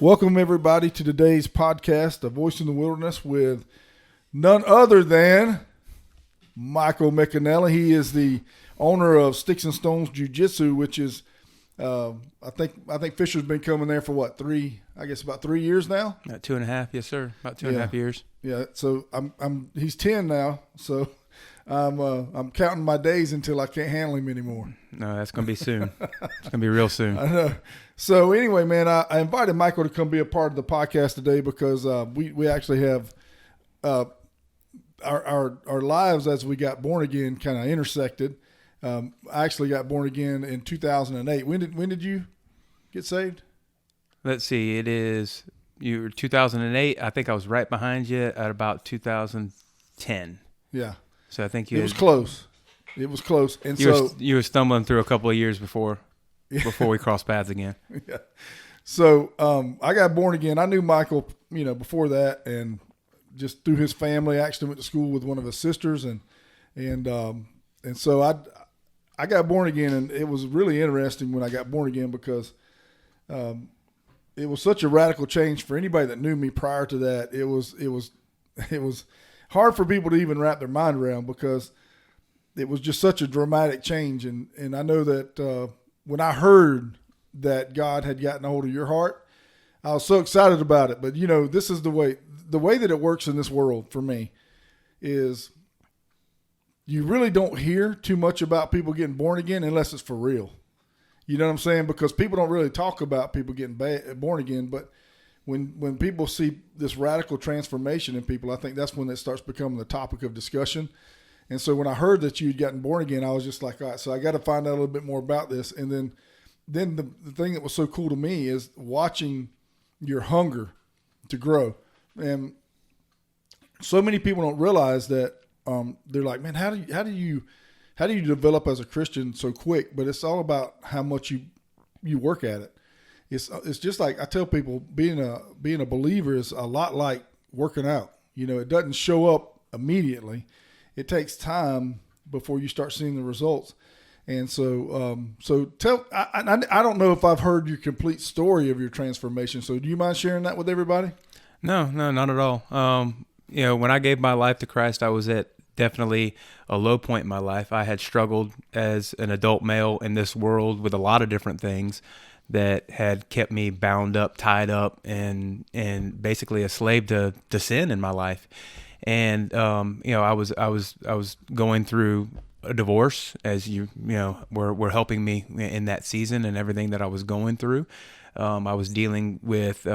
Welcome, everybody, to today's podcast, A Voice in the Wilderness, with none other than Michael McInally. He is the owner of Sticks and Stones Jujutsu, which is, I think Fisher's been coming there for what, about 3 years now? 2.5, yes, sir. About 2.5 years. Yeah. So he's 10 now. So I'm counting my days until I can't handle him anymore. No, that's going to be soon. It's going to be real soon. I know. So anyway, man, I invited Michael to come be a part of the podcast today because we actually have our lives as we got born again kind of intersected. I actually got born again in 2008. When did you get saved? Let's see. You were 2008. I think I was right behind you at about 2010. Yeah. So I think it was close. It was close. And you were stumbling through a couple of years before we crossed paths again. Yeah. So I got born again. I knew Michael, before that, and just through his family. I actually went to school with one of his sisters, and so I got born again, and it was really interesting when I got born again because it was such a radical change for anybody that knew me prior to that. It was hard for people to even wrap their mind around because it was just such a dramatic change, and I know that when I heard that God had gotten a hold of your heart, I was so excited about it. But this is the way that it works in this world for me is you really don't hear too much about people getting born again unless it's for real. You know what I'm saying? Because people don't really talk about people getting born again. But when people see this radical transformation in people, I think that's when it starts becoming the topic of discussion. And so when I heard that you had gotten born again, I was just like, all right, so I got to find out a little bit more about this. And then the thing that was so cool to me is watching your hunger to grow. And so many people don't realize that they're like, man, how do you develop as a Christian so quick? But it's all about how much you work at it. It's just like I tell people, being a believer is a lot like working out. It doesn't show up immediately. It takes time before you start seeing the results. And so I don't know if I've heard your complete story of your transformation. So do you mind sharing that with everybody? No, not at all. When I gave my life to Christ, I was at definitely a low point in my life. I had struggled as an adult male in this world with a lot of different things that had kept me bound up, tied up, and basically a slave to sin in my life. And I was going through a divorce, as were helping me in that season and everything that I was going through. I was dealing with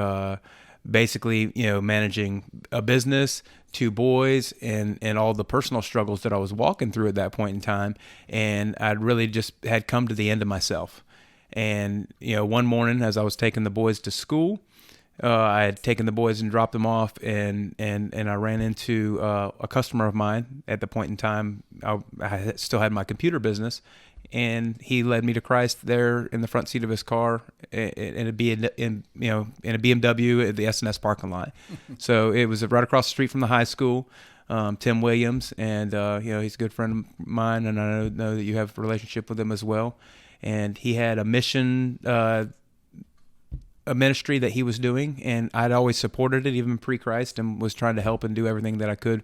basically managing a business, 2 boys, and all the personal struggles that I was walking through at that point in time. And I'd really just had come to the end of myself. And one morning as I was taking the boys to school, I had taken the boys and dropped them off, and I ran into a customer of mine. At the point in time, I still had my computer business, and he led me to Christ there in the front seat of his car in a BMW at the S&S parking lot. So it was right across the street from the high school. Tim Williams, and he's a good friend of mine, and I know that you have a relationship with him as well. And he had a mission. A ministry that he was doing, and I'd always supported it, even pre-Christ, and was trying to help and do everything that I could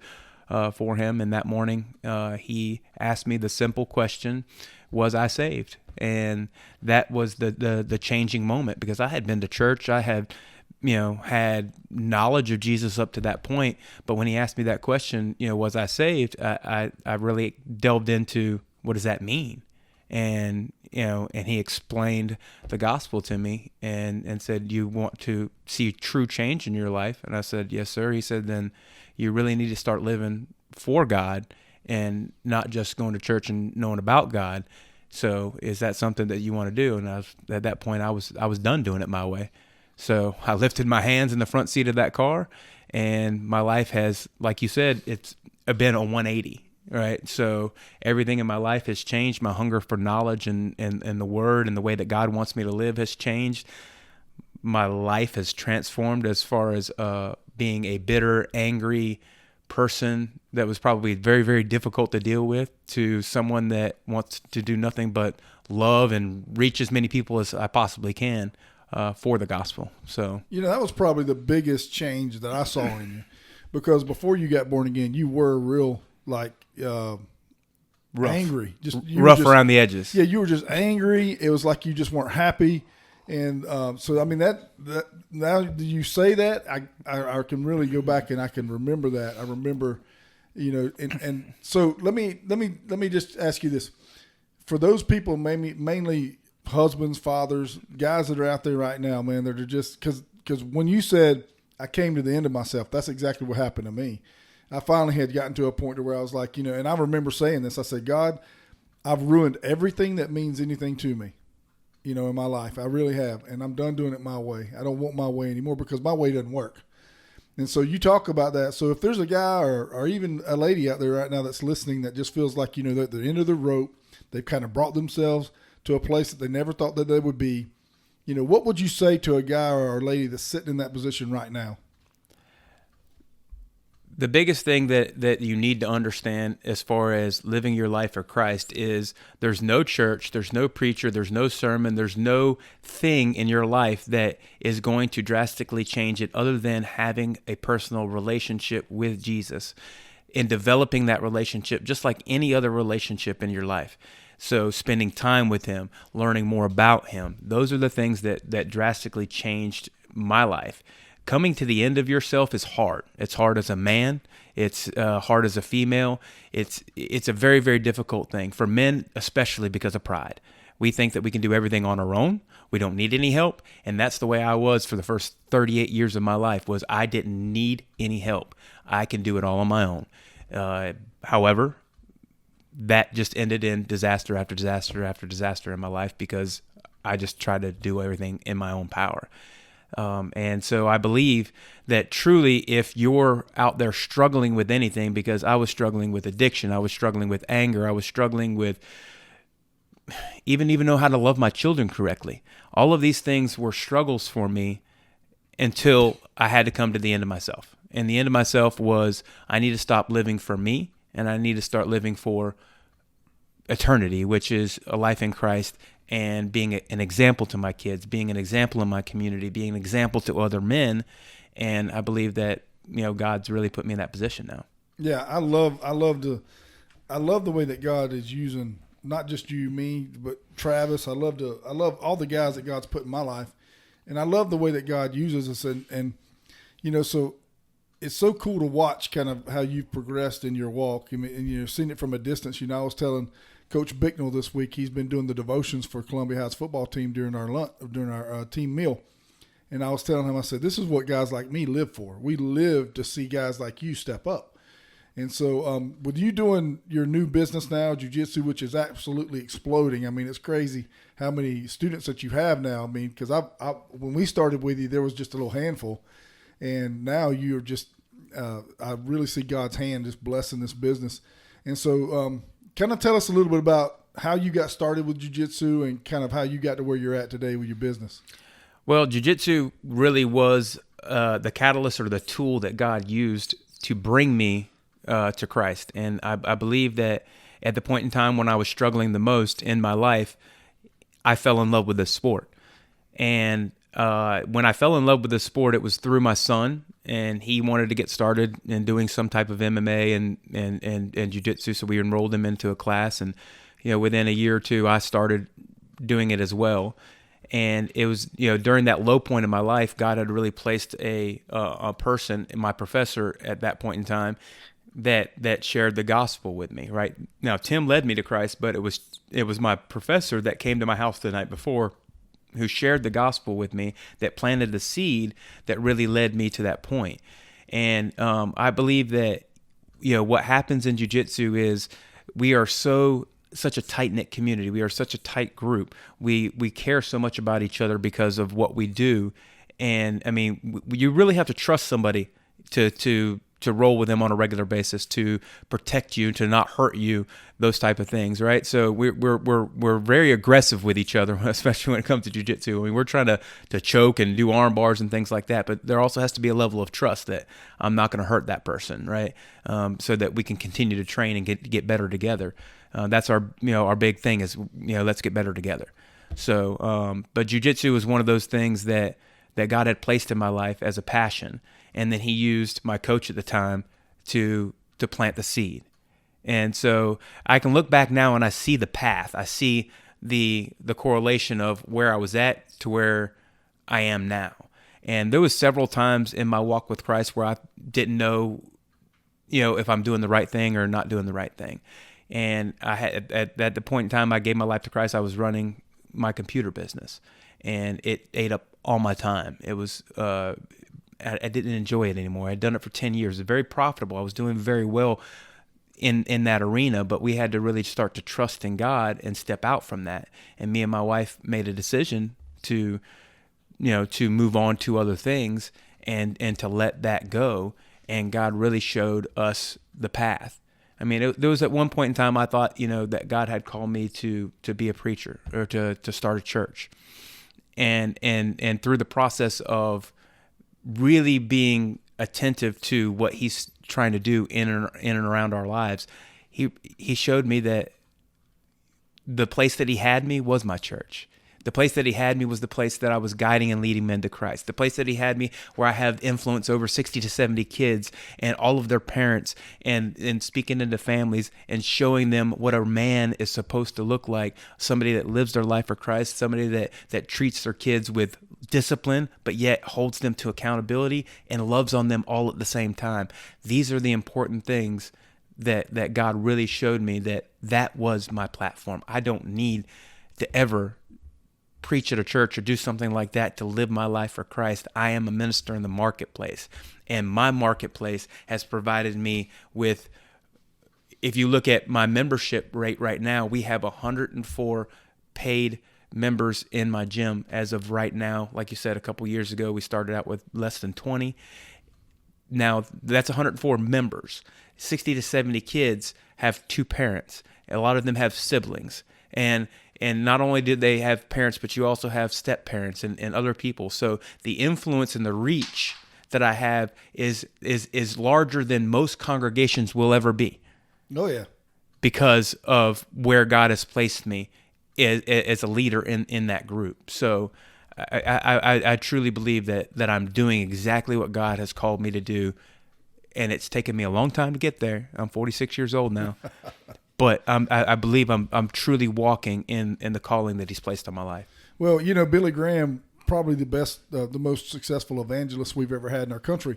for him. And that morning, he asked me the simple question, was I saved? And that was the changing moment, because I had been to church. I had, had knowledge of Jesus up to that point. But when he asked me that question, was I saved? I really delved into, what does that mean? And he explained the gospel to me and said, you want to see true change in your life? And I said, yes, sir. He said, then you really need to start living for God and not just going to church and knowing about God. So is that something that you want to do? And at that point, I was done doing it my way. So I lifted my hands in the front seat of that car, and my life has, like you said, it's been a 180. Right. So everything in my life has changed. My hunger for knowledge and the word and the way that God wants me to live has changed. My life has transformed as far as being a bitter, angry person that was probably very, very difficult to deal with, to someone that wants to do nothing but love and reach as many people as I possibly can for the gospel. So, that was probably the biggest change that I saw in you, because before you got born again, you were real rough. Angry, rough around the edges. Yeah, you were just angry. It was like you just weren't happy, and so I mean that now that you say that, I can really go back and I can remember that. I remember, and so let me just ask you this: for those people, mainly husbands, fathers, guys that are out there right now, man, that are just because when you said I came to the end of myself, that's exactly what happened to me. I finally had gotten to a point to where I was like, and I remember saying this. I said, God, I've ruined everything that means anything to me, in my life. I really have. And I'm done doing it my way. I don't want my way anymore because my way doesn't work. And so you talk about that. So if there's a guy or even a lady out there right now that's listening that just feels like, they're at the end of the rope, they've kind of brought themselves to a place that they never thought that they would be, what would you say to a guy or a lady that's sitting in that position right now? The biggest thing that you need to understand as far as living your life for Christ is there's no church, there's no preacher, there's no sermon, there's no thing in your life that is going to drastically change it other than having a personal relationship with Jesus and developing that relationship just like any other relationship in your life. So spending time with him, learning more about him, those are the things that drastically changed my life. Coming to the end of yourself is hard. It's hard as a man. It's hard as a female. It's a very, very difficult thing for men, especially because of pride. We think that we can do everything on our own. We don't need any help. And that's the way I was for the first 38 years of my life, was I didn't need any help. I can do it all on my own. However, that just ended in disaster after disaster after disaster in my life because I just tried to do everything in my own power. And so I believe that truly if you're out there struggling with anything, because I was struggling with addiction, I was struggling with anger, I was struggling with even know how to love my children correctly. All of these things were struggles for me until I had to come to the end of myself. And the end of myself was I need to stop living for me and I need to start living for eternity, which is a life in Christ and being an example to my kids, being an example in my community, being an example to other men. And I believe that, God's really put me in that position now. Yeah, I love the way that God is using not just you, me, but Travis. I love all the guys that God's put in my life. And I love the way that God uses us. And so it's so cool to watch kind of how you've progressed in your walk. And seeing it from a distance. I was telling Coach Bicknell this week, he's been doing the devotions for Columbia Heights football team during our team meal. And I was telling him, I said, this is what guys like me live for. We live to see guys like you step up. And so with you doing your new business now, Jiu-Jitsu, which is absolutely exploding. I mean, it's crazy how many students that you have now. I mean, because when we started with you, there was just a little handful. And now you're just I really see God's hand just blessing this business. And so kind of tell us a little bit about how you got started with Jiu-Jitsu and kind of how you got to where you're at today with your business. Well, Jiu-Jitsu really was the catalyst or the tool that God used to bring me to Christ. And I believe that at the point in time when I was struggling the most in my life, I fell in love with this sport. And when I fell in love with this sport, it was through my son, and he wanted to get started in doing some type of MMA and Jiu-Jitsu. So we enrolled him into a class, and within a year or two, I started doing it as well. And it was during that low point in my life, God had really placed a person, my professor at that point in time, that shared the gospel with me. Right now, Tim led me to Christ, but it was my professor that came to my house the night before, who shared the gospel with me, that planted the seed that really led me to that point. And I believe that what happens in Jiu-Jitsu is we are such a tight-knit community. We are such a tight group. We care so much about each other because of what we do. And I mean, you really have to trust somebody to roll with them on a regular basis, to protect you, to not hurt you, those type of things, right? So we're very aggressive with each other, especially when it comes to jiu-jitsu. I mean, we're trying to choke and do arm bars and things like that, but there also has to be a level of trust that I'm not going to hurt that person, right? So that we can continue to train and get better together. That's our big thing is, let's get better together. So, but jujitsu was one of those things that God had placed in my life as a passion, and then He used my coach at the time to plant the seed. And so I can look back now and I see the path. I see the correlation of where I was at to where I am now. And there was several times in my walk with Christ where I didn't know, if I'm doing the right thing or not doing the right thing. And I had at the point in time I gave my life to Christ, I was running my computer business, and it ate up all my time. It was I didn't enjoy it anymore. I'd done it for 10 years. It was very profitable. I was doing very well in that arena, but we had to really start to trust in God and step out from that. And me and my wife made a decision to move on to other things and to let that go. And God really showed us the path. I mean, there was at one point in time I thought, that God had called me to be a preacher or to start a church. And through the process of really being attentive to what He's trying to do in and around our lives, he showed me that the place that He had me was my church. The place that He had me was the place that I was guiding and leading men to Christ. The place that He had me where I have influence over 60 to 70 kids and all of their parents, and speaking into families and showing them what a man is supposed to look like, somebody that lives their life for Christ, somebody that treats their kids with discipline, but yet holds them to accountability and loves on them all at the same time. These are the important things that God really showed me that was my platform. I don't need to ever preach at a church or do something like that to live my life for Christ. I am a minister in the marketplace, and my marketplace has provided me with, if you look at my membership rate right now, we have 104 paid members in my gym as of right now. Like you said, a couple years ago, we started out with less than 20. Now that's 104 members. 60 to 70 kids have two parents. A lot of them have siblings. And not only did they have parents, but you also have step parents and other people. So the influence and the reach that I have is larger than most congregations will ever be. Oh yeah, because of where God has placed me as a leader in that group. So I truly believe that I'm doing exactly what God has called me to do, and it's taken me a long time to get there. I'm 46 years old now. But I believe I'm truly walking in the calling that He's placed on my life. Well, Billy Graham, probably the best, the most successful evangelist we've ever had in our country.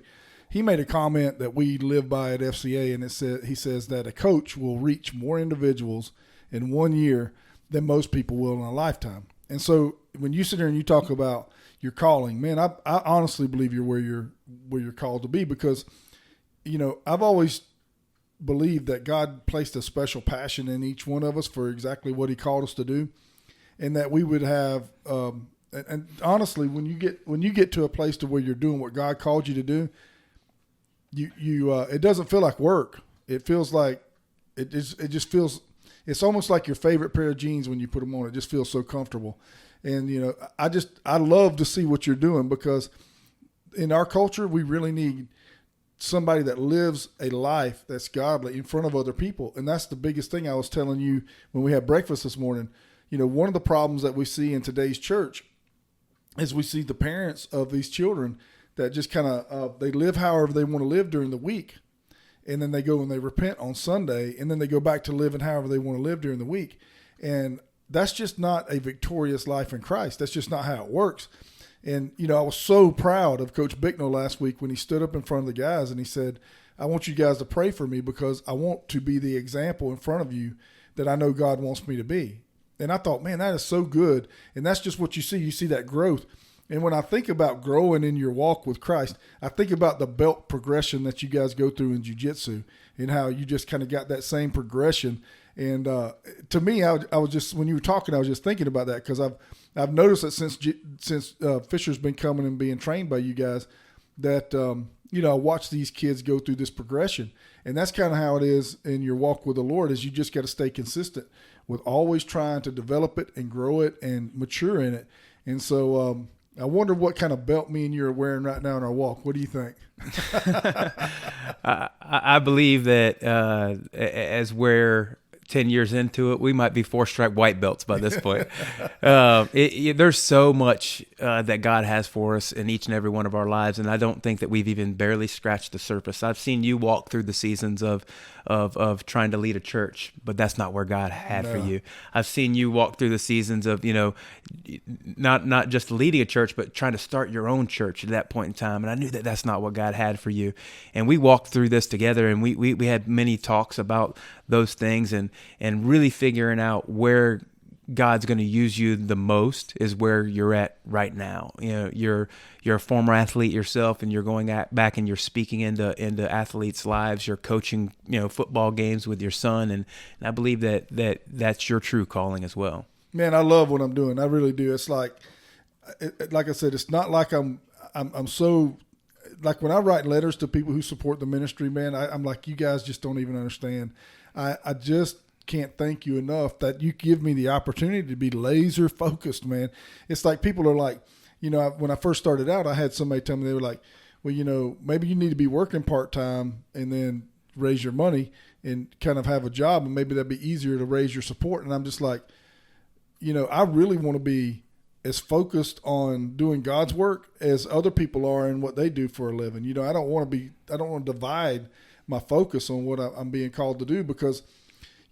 He made a comment that we live by at FCA, and he says that a coach will reach more individuals in 1 year than most people will in a lifetime. And so when you sit there and you talk about your calling, man, I honestly believe you're where you're called to be, because, I've always believe that God placed a special passion in each one of us for exactly what He called us to do, and that we would have. And honestly, when you get to a place to where you're doing what God called you to do, you it doesn't feel like work. It feels like it just feels. It's almost like your favorite pair of jeans when you put them on. It just feels so comfortable, and I love to see what you're doing, because in our culture we really need somebody that lives a life that's godly in front of other people. And that's the biggest thing I was telling you when we had breakfast this morning. One of the problems that we see in today's church is we see the parents of these children that just kind of, they live however they want to live during the week. And then they go and they repent on Sunday, and then they go back to living however they want to live during the week. And that's just not a victorious life in Christ. That's just not how it works. And, I was so proud of Coach Bicknell last week when he stood up in front of the guys and he said, I want you guys to pray for me, because I want to be the example in front of you that I know God wants me to be. And I thought, man, that is so good. And that's just what you see. You see that growth. And when I think about growing in your walk with Christ, I think about the belt progression that you guys go through in Jiu-Jitsu, and how you just kind of got that same progression. And to me, I was just, when you were talking, I was just thinking about that, because I've noticed that since Fisher's been coming and being trained by you guys, that I watch these kids go through this progression, and that's kind of how it is in your walk with the Lord. Is you just got to stay consistent with always trying to develop it and grow it and mature in it. And so I wonder what kind of belt me and you are wearing right now in our walk. What do you think? I believe that as where 10 years into it, we might be 4-stripe white belts by this point. There's so much that God has for us in each and every one of our lives, and I don't think that we've even barely scratched the surface. I've seen you walk through the seasons of trying to lead a church, but that's not where God had for you. I've seen you walk through the seasons of, not just leading a church, but trying to start your own church at that point in time, and I knew that that's not what God had for you. And we walked through this together, and we had many talks about those things, and really figuring out where God's going to use you the most is where you're at right now. You're a former athlete yourself, and you're going back and you're speaking into athletes' lives. You're coaching, football games with your son, and I believe that's your true calling as well. Man, I love what I'm doing. I really do. It's like I said, it's not like I'm so. Like when I write letters to people who support the ministry, man, I'm like, you guys just don't even understand. I just can't thank you enough that you give me the opportunity to be laser focused, man. It's like people are like, when I first started out, I had somebody tell me, they were like, well, maybe you need to be working part-time and then raise your money and kind of have a job, and maybe that'd be easier to raise your support. And I'm just like, I really want to be as focused on doing God's work as other people are in what they do for a living. I don't want to divide my focus on what I'm being called to do, because,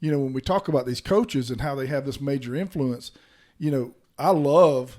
when we talk about these coaches and how they have this major influence, I love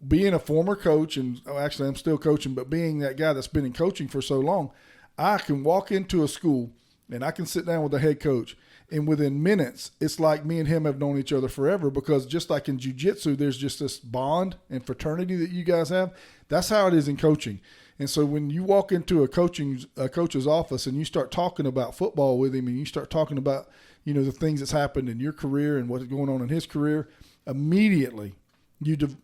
being a former coach, and actually I'm still coaching, but being that guy that's been in coaching for so long, I can walk into a school and I can sit down with the head coach, and within minutes, it's like me and him have known each other forever, because just like in Jiu-Jitsu, there's just this bond and fraternity that you guys have. That's how it is in coaching. And so when you walk into a coach's office and you start talking about football with him, and you start talking about, the things that's happened in your career and what's going on in his career, immediately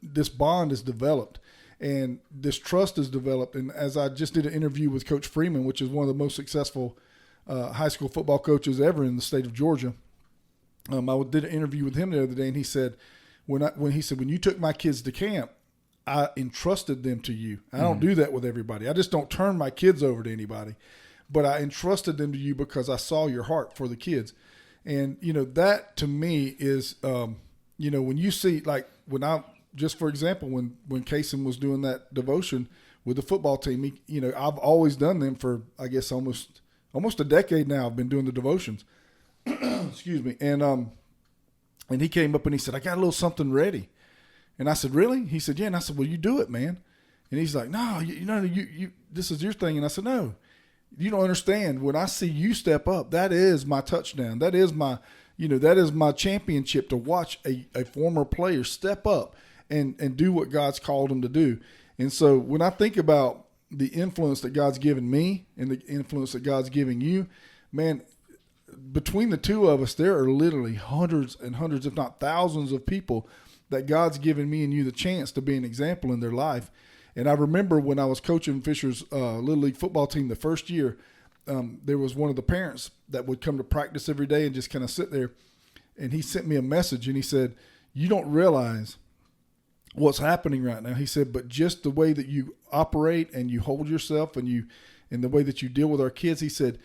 this bond is developed and this trust is developed. And as I just did an interview with Coach Freeman, which is one of the most successful high school football coaches ever in the state of Georgia, I did an interview with him the other day, and he said, when you took my kids to camp, I entrusted them to you. I don't do that with everybody. I just don't turn my kids over to anybody, but I entrusted them to you because I saw your heart for the kids. And, that to me is, when you see, like for example, when Kaysen was doing that devotion with the football team, I've always done them for, I guess, almost a decade now. I've been doing the devotions. Excuse me. And he came up and he said, I got a little something ready. And I said, really? He said, yeah. And I said, well, you do it, man. And he's like, no, you this is your thing. And I said, no, you don't understand. When I see you step up, that is my touchdown. That is my championship, to watch a former player step up and do what God's called him to do. And so when I think about the influence that God's given me and the influence that God's giving you, man, between the two of us, there are literally hundreds and hundreds, if not thousands, of people that God's given me and you the chance to be an example in their life. And I remember when I was coaching Fisher's Little League football team the first year, there was one of the parents that would come to practice every day and just kind of sit there. And he sent me a message, and he said, you don't realize what's happening right now. He said, but just the way that you operate and you hold yourself and the way that you deal with our kids, he said,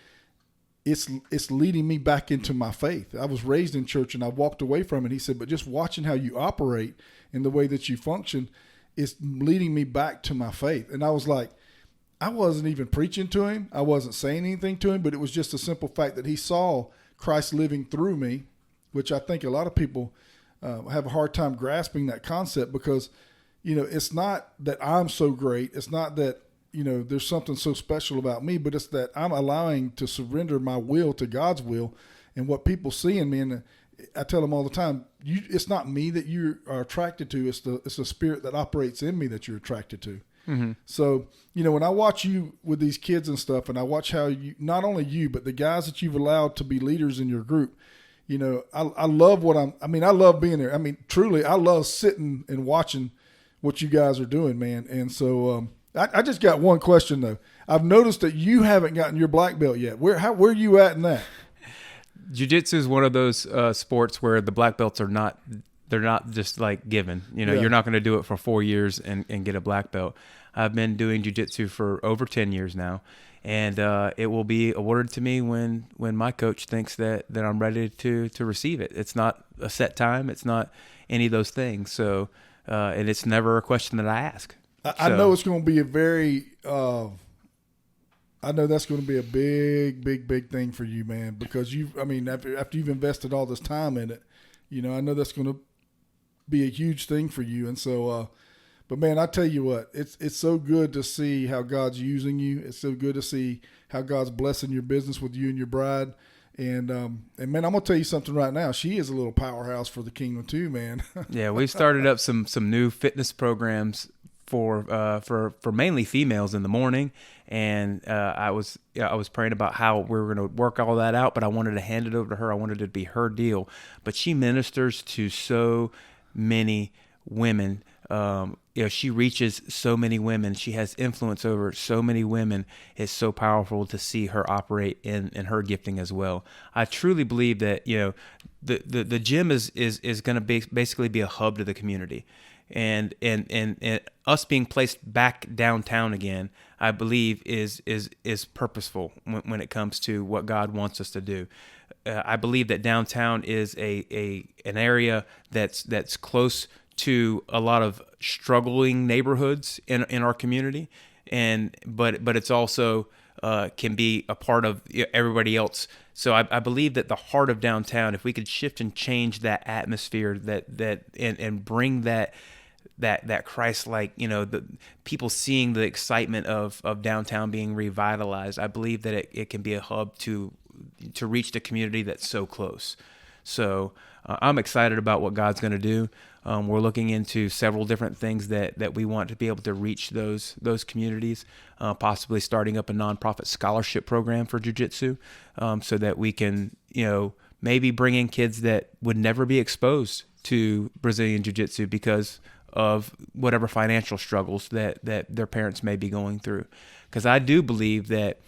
it's leading me back into my faith. I was raised in church and I walked away from it. He said, but just watching how you operate and the way that you function is leading me back to my faith. And I was like, I wasn't even preaching to him. I wasn't saying anything to him, but it was just a simple fact that he saw Christ living through me, which I think a lot of people have a hard time grasping that concept, because, it's not that I'm so great. It's not that, there's something so special about me, but it's that I'm allowing to surrender my will to God's will. And what people see in me, and I tell them all the time, it's not me that you are attracted to. It's the spirit that operates in me that you're attracted to. Mm-hmm. So, when I watch you with these kids and stuff, and I watch how not only you, but the guys that you've allowed to be leaders in your group, I love I love being there. I mean, truly, I love sitting and watching what you guys are doing, man. And so, I just got one question though. I've noticed that you haven't gotten your black belt yet. Where are you at in that? Jiu-Jitsu is one of those sports where the black belts are not they're not just like given. You know, Yeah. you're not going to do it for 4 years and get a black belt. I've been doing jiu-jitsu for over 10 years now, and it will be awarded to me when my coach thinks that I'm ready to receive it. It's not a set time. It's not any of those things. So, and it's never a question that I ask. I know it's going to be a very I know that's going to be a big thing for you, man, because after you've invested all this time in it, you know, I know that's going to be a huge thing for you. And so, but man, I tell you what, it's so good to see how God's using you. It's so good to see how God's blessing your business with you and your bride. And man, I'm gonna tell you something right now. She is a little powerhouse for the kingdom too, man. Yeah, we've started up some new fitness programs for mainly females in the morning, and I was praying about how we were going to work all that out, but I wanted to hand it over to her. I wanted it to be her deal. But she ministers to so many women. She reaches so many women. She has influence over so many women. It's so powerful to see her operate in her gifting as well. I truly believe that, you know, the gym is going to basically be a hub to the community. And us being placed back downtown again, I believe is purposeful when it comes to what God wants us to do. I believe that downtown is an area that's close to a lot of struggling neighborhoods in our community, but it's also can be a part of everybody else. So I believe that the heart of downtown, if we could shift and change that atmosphere, and bring that Christ-like, you know, the people seeing the excitement of downtown being revitalized, I believe that it can be a hub to reach the community that's so close. So I'm excited about what God's going to do. We're looking into several different things that we want to be able to reach those communities, possibly starting up a nonprofit scholarship program for Jujutsu, so that we can, you know, maybe bring in kids that would never be exposed to Brazilian Jiu-Jitsu because of whatever financial struggles that their parents may be going through. Because I do believe that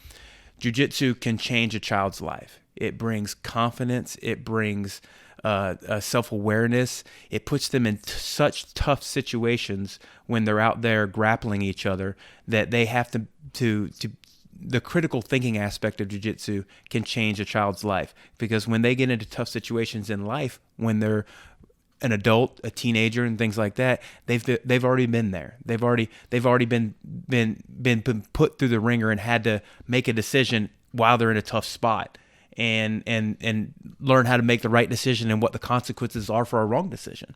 Jiu-Jitsu can change a child's life. It brings confidence. It brings self-awareness. It puts them in such tough situations when they're out there grappling each other that they have to the critical thinking aspect of Jiu-Jitsu can change a child's life. Because when they get into tough situations in life, when they're an adult, a teenager, and things like that, they've already been there. They've already been put through the ringer and had to make a decision while they're in a tough spot, and learn how to make the right decision and what the consequences are for a wrong decision.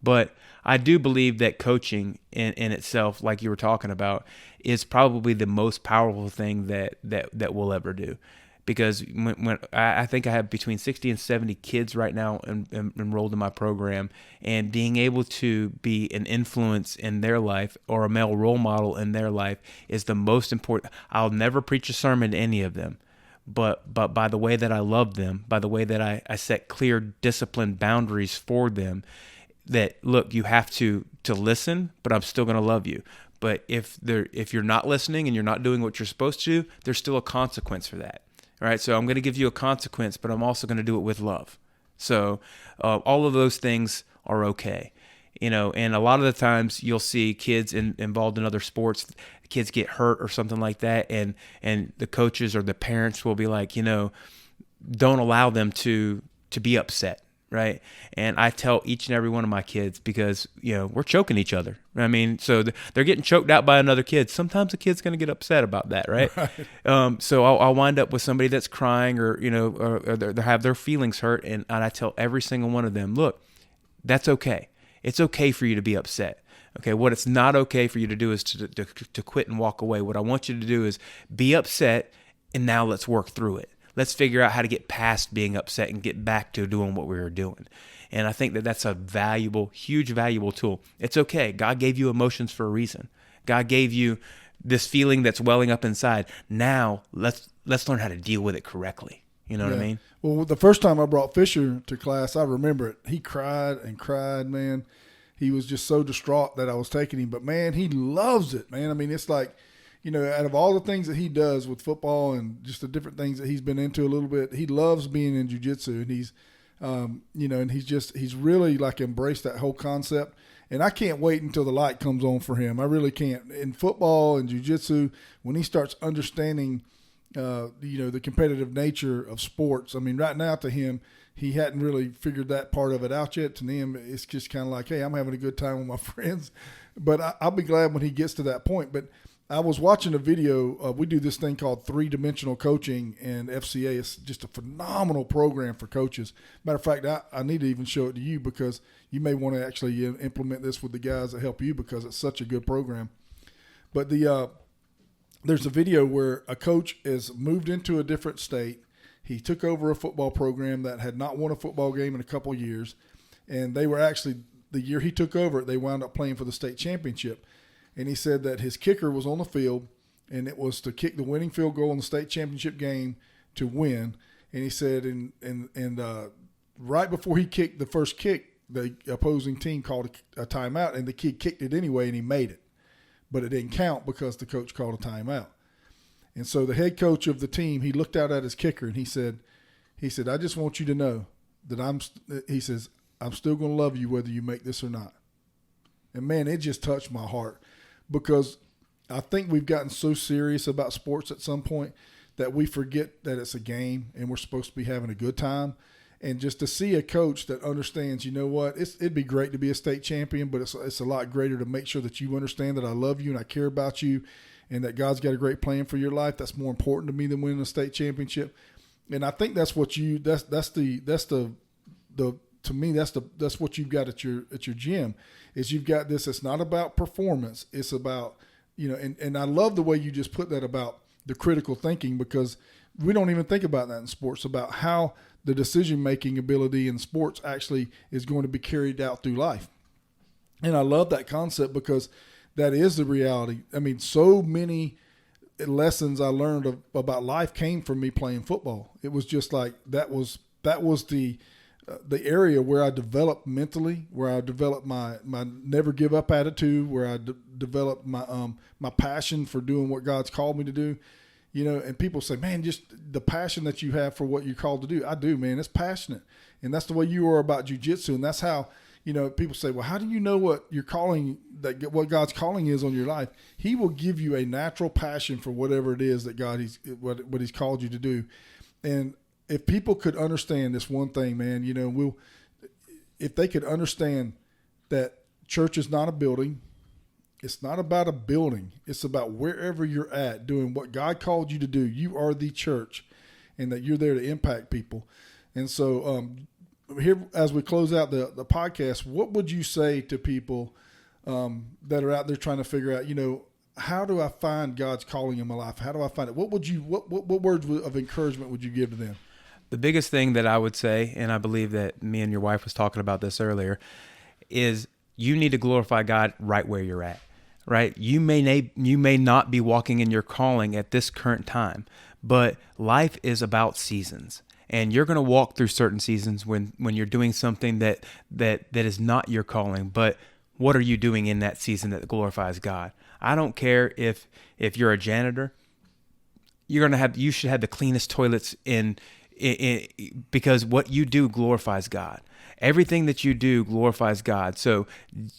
But I do believe that coaching in itself, like you were talking about, is probably the most powerful thing that we'll ever do. Because when I think I have between 60 and 70 kids right now enrolled in my program, and being able to be an influence in their life or a male role model in their life is the most important. I'll never preach a sermon to any of them, but by the way that I love them, by the way that I set clear, disciplined boundaries for them, that look, you have to listen, but I'm still going to love you. But if you're not listening and you're not doing what you're supposed to do, there's still a consequence for that. All right, so I'm going to give you a consequence, but I'm also going to do it with love. So all of those things are okay, you know. And a lot of the times you'll see kids involved in other sports, kids get hurt or something like that, and the coaches or the parents will be like, you know, don't allow them to be upset, right? And I tell each and every one of my kids, because, you know, we're choking each other. I mean, so they're getting choked out by another kid. Sometimes a kid's going to get upset about that, right? So I'll wind up with somebody that's crying, or, you know, or they have their feelings hurt, and I tell every single one of them, look, that's okay. It's okay for you to be upset. Okay, what it's not okay for you to do is to quit and walk away. What I want you to do is be upset, and now let's work through it. Let's figure out how to get past being upset and get back to doing what we were doing. And I think that that's a valuable, huge valuable tool. It's okay. God gave you emotions for a reason. God gave you this feeling that's welling up inside. Now let's learn how to deal with it correctly. You know what I mean? Well, the first time I brought Fisher to class, I remember it. He cried and cried, man. He was just so distraught that I was taking him. But, man, he loves it, man. I mean, it's like, you know, out of all the things that he does with football and just the different things that he's been into a little bit, he loves being in jiu-jitsu. And And he's really like embraced that whole concept. And I can't wait until the light comes on for him. I really can't. In football and jiu-jitsu, when he starts understanding, the competitive nature of sports. I mean, right now to him, he hadn't really figured that part of it out yet. To him, it's just kind of like, hey, I'm having a good time with my friends. But I'll be glad when he gets to that point. But I was watching a video. We do this thing called ThreeDimensional Coaching, and FCA is just a phenomenal program for coaches. Matter of fact, I need to even show it to you because you may want to actually implement this with the guys that help you because it's such a good program. But there's a video where a coach is moved into a different state. He took over a football program that had not won a football game in a couple of years, and they were actually, the year he took over it, they wound up playing for the state championship. And he said that his kicker was on the field, and it was to kick the winning field goal in the state championship game to win. And he said, right before he kicked the first kick, the opposing team called a timeout, and the kid kicked it anyway, and he made it. But it didn't count because the coach called a timeout. And so the head coach of the team, he looked out at his kicker, and he said, I just want you to know that I'm still going to love you whether you make this or not. And, man, it just touched my heart because I think we've gotten so serious about sports at some point that we forget that it's a game and we're supposed to be having a good time. And just to see a coach that understands, you know what, it'd be great to be a state champion, but it's a lot greater to make sure that you understand that I love you and I care about you and that God's got a great plan for your life. That's more important to me than winning a state championship. And I think that's what to me, that's what you've got at your gym is you've got this. It's not about performance. It's about, and I love the way you just put that about the critical thinking because we don't even think about that in sports, about how the decision-making ability in sports actually is going to be carried out through life. And I love that concept because that is the reality. I mean, so many lessons I learned about life came from me playing football. It was just like that was the area where I developed mentally, where I developed my never give up attitude, where I developed my passion for doing what God's called me to do. And people say, man, just the passion that you have for what you're called to do. I do, man. It's passionate. And that's the way you are about jiu-jitsu. And that's how, people say, well, how do you know what your calling, what God's calling is on your life? He will give you a natural passion for whatever it is that what he's called you to do. And if people could understand this one thing, man, if they could understand that church is not a building, it's not about a building. It's about wherever you're at doing what God called you to do. You are the church and that you're there to impact people. And so here, as we close out the podcast, what would you say to people that are out there trying to figure out, how do I find God's calling in my life? How do I find it? What words of encouragement would you give to them? The biggest thing that I would say, and I believe that me and your wife was talking about this earlier, is you need to glorify God right where you're at. Right? You may not be walking in your calling at this current time, but life is about seasons. And you're going to walk through certain seasons when you're doing something that is not your calling. But what are you doing in that season that glorifies God? I don't care if you're a janitor. You should have the cleanest toilets in because what you do glorifies God. Everything that you do glorifies God. So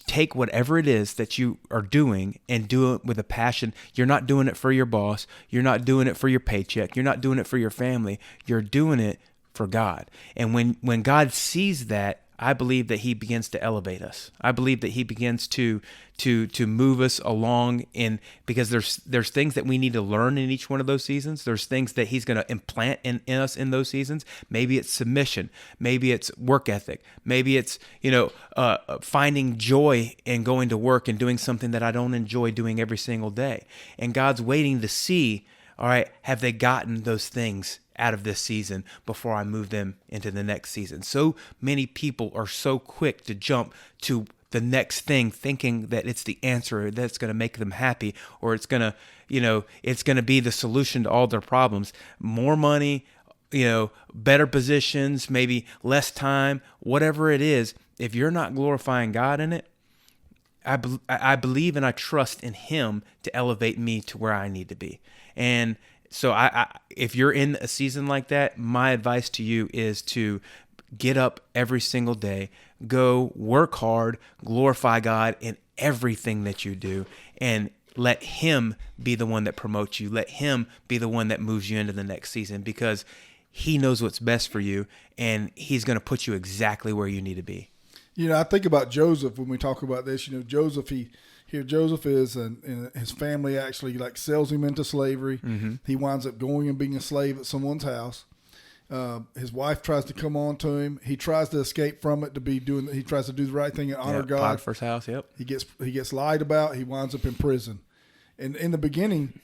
take whatever it is that you are doing and do it with a passion. You're not doing it for your boss. You're not doing it for your paycheck. You're not doing it for your family. You're doing it for God. And when God sees that, I believe that he begins to elevate us. I believe that he begins to move us along because there's things that we need to learn in each one of those seasons. There's things that he's going to implant in us in those seasons. Maybe it's submission. Maybe it's work ethic. Maybe it's, finding joy in going to work and doing something that I don't enjoy doing every single day. And God's waiting to see, all right, have they gotten those things out of this season before I move them into the next season? So many people are so quick to jump to the next thing thinking that it's the answer that's going to make them happy, or it's going to be the solution to all their problems. More money, better positions, maybe less time, whatever it is. If you're not glorifying God in it, I believe and I trust in him to elevate me to where I need to be. And so if you're in a season like that, my advice to you is to get up every single day, go work hard, glorify God in everything that you do, and let him be the one that promotes you. Let him be the one that moves you into the next season, because he knows what's best for you, and he's going to put you exactly where you need to be. I think about Joseph when we talk about this. Joseph, Joseph is, and his family actually like sells him into slavery. Mm-hmm. He winds up going and being a slave at someone's house. His wife tries to come on to him. He tries to escape from it he tries to do the right thing and honor God. Potiphar's house, yep. He gets lied about. He winds up in prison. And in the beginning,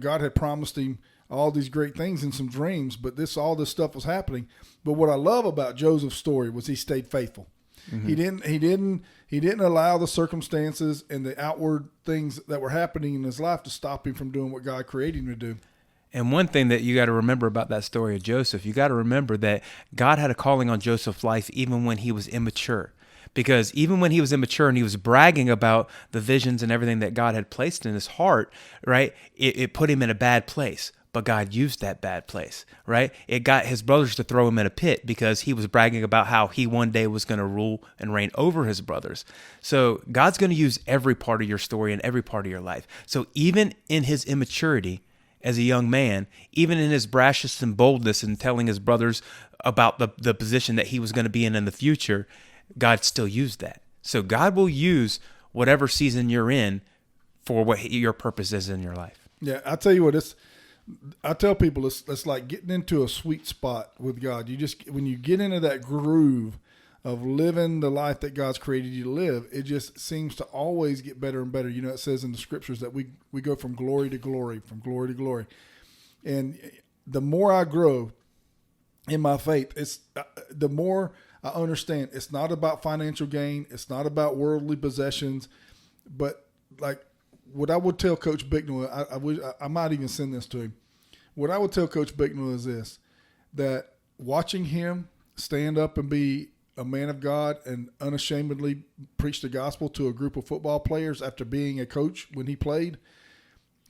God had promised him all these great things and some dreams, but all this stuff was happening. But what I love about Joseph's story was he stayed faithful. Mm-hmm. He didn't allow the circumstances and the outward things that were happening in his life to stop him from doing what God created him to do. And one thing that you got to remember about that story of Joseph, you got to remember that God had a calling on Joseph's life even when he was immature. Because even when he was immature and he was bragging about the visions and everything that God had placed in his heart, right, it put him in a bad place. But God used that bad place, right? It got his brothers to throw him in a pit because he was bragging about how he one day was going to rule and reign over his brothers. So God's going to use every part of your story and every part of your life. So even in his immaturity as a young man, even in his brashness and boldness and telling his brothers about the position that he was going to be in the future, God still used that. So God will use whatever season you're in for what your purpose is in your life. Yeah, I tell you what, I tell people it's like getting into a sweet spot with God. When you get into that groove of living the life that God's created you to live, it just seems to always get better and better. It says in the scriptures that we go from glory to glory, from glory to glory. And the more I grow in my faith, the more I understand it's not about financial gain. It's not about worldly possessions, but like, what I would tell Coach Bicknell, I might even send this to him. What I would tell Coach Bicknell is this, that watching him stand up and be a man of God and unashamedly preach the gospel to a group of football players after being a coach when he played,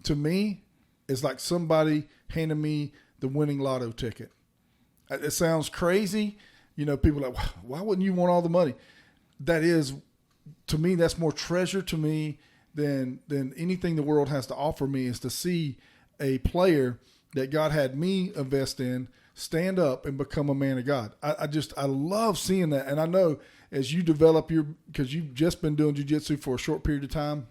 to me, is like somebody handing me the winning lotto ticket. It sounds crazy. People are like, why wouldn't you want all the money? That is, to me, that's more treasure to me than anything the world has to offer me, is to see a player that God had me invest in stand up and become a man of God. I love seeing that. And I know as you develop because you've just been doing jiu-jitsu for a short period of time,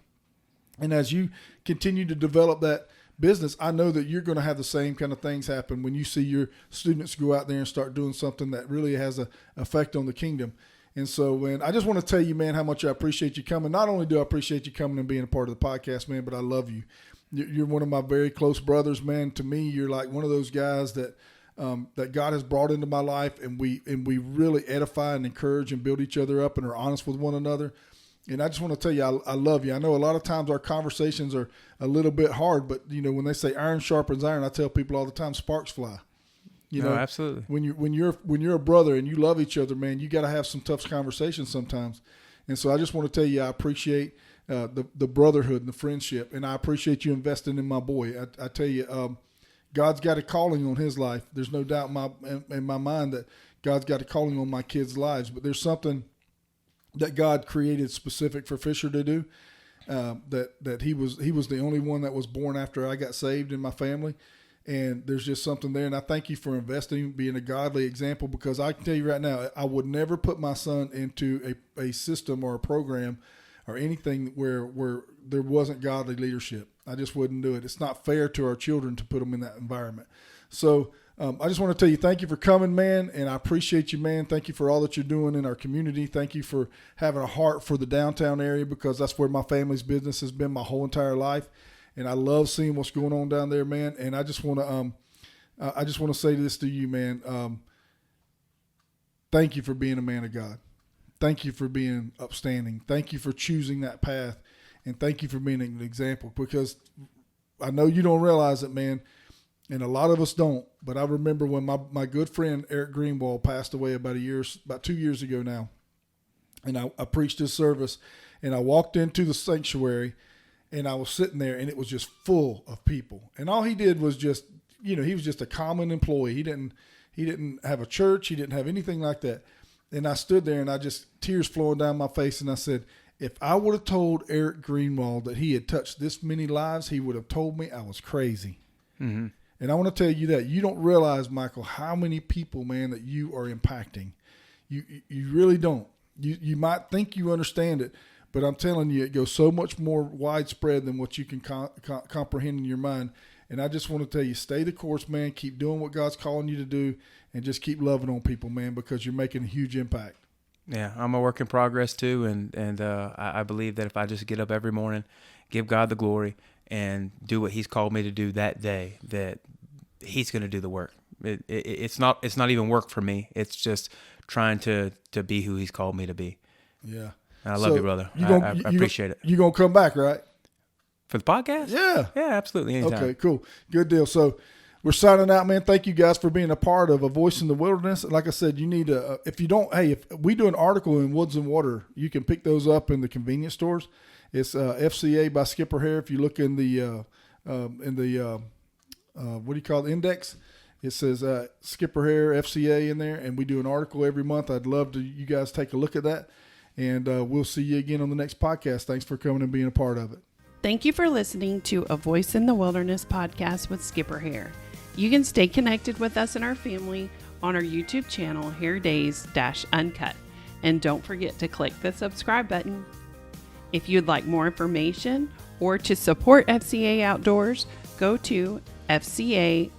and as you continue to develop that business, I know that you're going to have the same kind of things happen when you see your students go out there and start doing something that really has an effect on the kingdom. And so, I just want to tell you, man, how much I appreciate you coming. Not only do I appreciate you coming and being a part of the podcast, man, but I love you. You're one of my very close brothers, man. To me, you're like one of those guys that God has brought into my life, and we really edify and encourage and build each other up and are honest with one another. And I just want to tell you, I love you. I know a lot of times our conversations are a little bit hard, but when they say iron sharpens iron, I tell people all the time, sparks fly. No, absolutely. When you're a brother and you love each other, man, you got to have some tough conversations sometimes. And so I just want to tell you, I appreciate the brotherhood and the friendship, and I appreciate you investing in my boy. I tell you, God's got a calling on his life. There's no doubt in my mind that God's got a calling on my kids' lives, but there's something that God created specific for Fisher to do. That he was the only one that was born after I got saved in my family. And there's just something there. And I thank you for investing, being a godly example, because I can tell you right now, I would never put my son into a system or a program or anything where there wasn't godly leadership. I just wouldn't do it. It's not fair to our children to put them in that environment. So I just want to tell you, thank you for coming, man. And I appreciate you, man. Thank you for all that you're doing in our community. Thank you for having a heart for the downtown area, because that's where my family's business has been my whole entire life. And I love seeing what's going on down there, man. And I just want to say this to you, man. Thank you for being a man of God. Thank you for being upstanding. Thank you for choosing that path. And thank you for being an example, because I know you don't realize it, man. And a lot of us don't. But I remember when my good friend Eric Greenwald passed away about 2 years ago now. And I preached his service, and I walked into the sanctuary, and I was sitting there, and it was just full of people. And all he did was just, he was just a common employee. He He didn't have a church. He didn't have anything like that. And I stood there and I just, tears flowing down my face. And I said, if I would have told Eric Greenwald that he had touched this many lives, he would have told me I was crazy. Mm-hmm. And I want to tell you that you don't realize, Michael, how many people, man, that you are impacting. You really don't. You might think you understand it, but I'm telling you, it goes so much more widespread than what you can comprehend in your mind. And I just want to tell you, stay the course, man. Keep doing what God's calling you to do, and just keep loving on people, man, because you're making a huge impact. Yeah, I'm a work in progress too, and I believe that if I just get up every morning, give God the glory, and do what He's called me to do that day, that He's going to do the work. It's not even work for me. It's just trying to be who He's called me to be. Yeah. And I love you, brother. I appreciate it. You're going to come back, right? For the podcast? Yeah. Yeah, absolutely. Anytime. Okay, cool. Good deal. So we're signing out, man. Thank you guys for being a part of A Voice in the Wilderness. Like I said, you need to, if we do an article in Woods and Water, you can pick those up in the convenience stores. It's FCA by Skipper Hair. If you look in the what do you call it, index, it says Skipper Hair FCA in there, and we do an article every month. I'd love to you guys take a look at that, and we'll see you again on the next podcast. Thanks for coming and being a part of it. Thank you for listening to A Voice in the Wilderness podcast with Skipper Hair. You can stay connected with us and our family on our YouTube channel, Hair Days-Uncut. And don't forget to click the subscribe button. If you'd like more information or to support FCA Outdoors, go to fcaod.org.